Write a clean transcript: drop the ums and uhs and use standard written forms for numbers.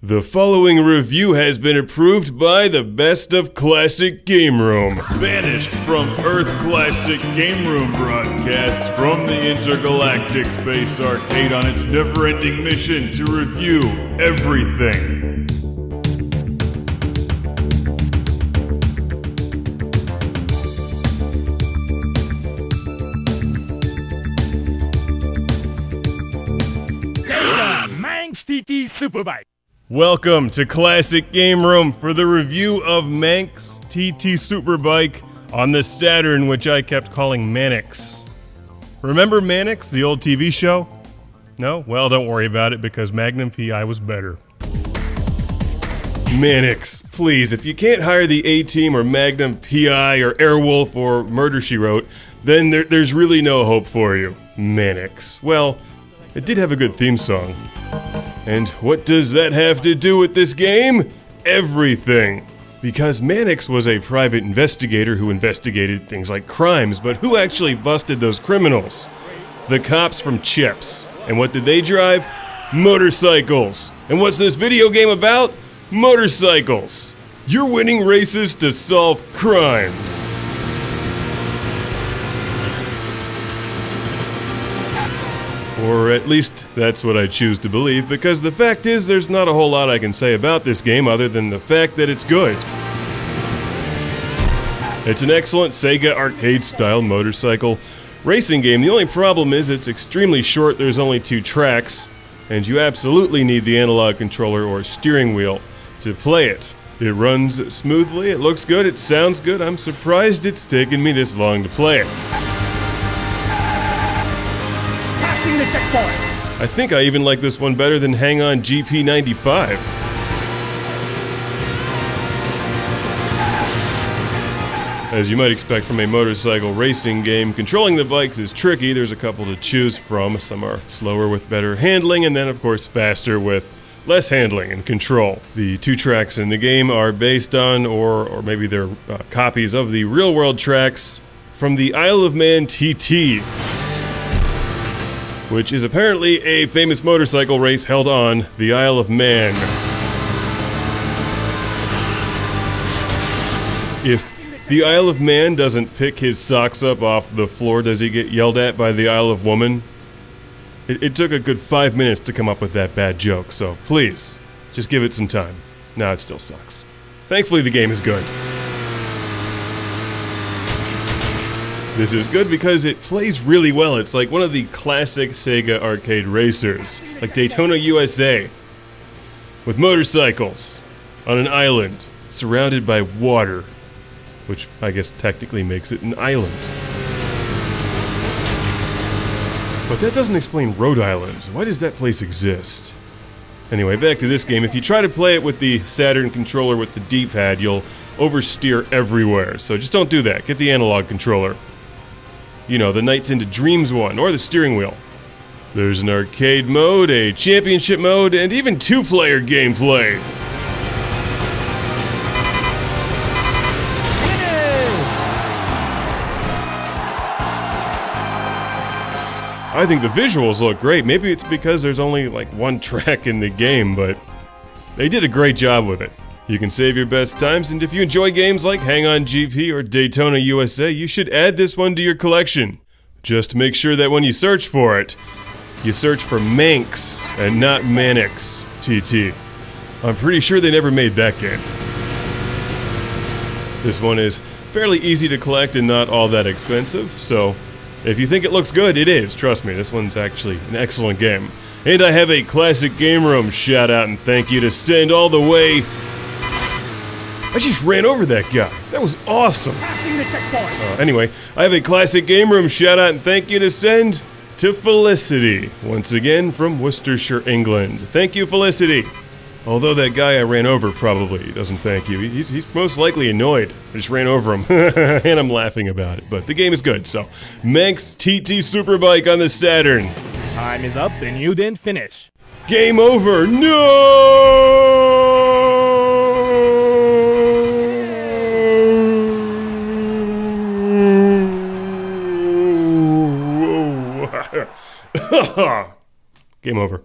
The following review has been approved by the Best of Classic Game Room. Banished from Earth Classic Game Room broadcasts from the intergalactic space arcade on its never-ending mission to review everything. Sega MANX SUPERBIKE. Welcome to Classic Game Room for the review of MANX SUPERBIKE on the Saturn, which I kept calling MANX. Remember MANX, the old TV show? No? Well, don't worry about it because Magnum PI was better. MANX, please, if you can't hire the A-Team or Magnum PI or Airwolf or Murder, She Wrote, then there's really no hope for you. MANX. Well, it did have a good theme song. And what does that have to do with this game? Everything. Because MANX was a private investigator who investigated things like crimes, but who actually busted those criminals? The cops from Chips. And what did they drive? Motorcycles. And what's this video game about? Motorcycles. You're winning races to solve crimes. Or at least, that's what I choose to believe, because the fact is there's not a whole lot I can say about this game other than the fact that it's good. It's an excellent Sega arcade-style motorcycle racing game. The only problem is it's extremely short, there's only 2 tracks, and you absolutely need the analog controller or steering wheel to play it. It runs smoothly, it looks good, it sounds good. I'm surprised it's taken me this long to play it. The checkpoint. I think I even like this one better than Hang On GP95. As you might expect from a motorcycle racing game, controlling the bikes is tricky. There's a couple to choose from. Some are slower with better handling, and then of course faster with less handling and control. The 2 tracks in the game are based on, or maybe they're copies of the real-world tracks from the Isle of Man TT, which is apparently a famous motorcycle race held on the Isle of Man. If the Isle of Man doesn't pick his socks up off the floor, does he get yelled at by the Isle of Woman? It took a good 5 minutes to come up with that bad joke, so please, just give it some time. No, it still sucks. Thankfully, the game is good. This is good because it plays really well. It's like one of the classic Sega arcade racers, like Daytona USA, with motorcycles on an island surrounded by water, which I guess technically makes it an island. But that doesn't explain Rhode Island. Why does that place exist? Anyway, back to this game. If you try to play it with the Saturn controller with the D-pad, you'll oversteer everywhere, so just don't do that. Get the analog controller. You know, the Nights into Dreams one, or the steering wheel. There's an arcade mode, a championship mode, and even 2-player gameplay. I think the visuals look great. Maybe it's because there's only like 1 track in the game, but they did a great job with it. You can save your best times, and if you enjoy games like Hang On GP or Daytona USA, you should add this one to your collection. Just make sure that when you search for it, you search for MANX and not MANX TT. I'm pretty sure they never made that game. This one is fairly easy to collect and not all that expensive, so if you think it looks good, it is. Trust me, this one's actually an excellent game. And I have a Classic Game Room shout out and thank you to send all the way. I just ran over that guy. That was awesome. Anyway, I have a Classic Game Room shout out and thank you to send to Felicity. Once again from Worcestershire, England. Thank you, Felicity. Although that guy I ran over probably doesn't thank you. He's most likely annoyed. I just ran over him. And I'm laughing about it. But the game is good, so MANX SUPERBIKE on the Saturn. Time is up and you didn't finish. Game over. No! Game over.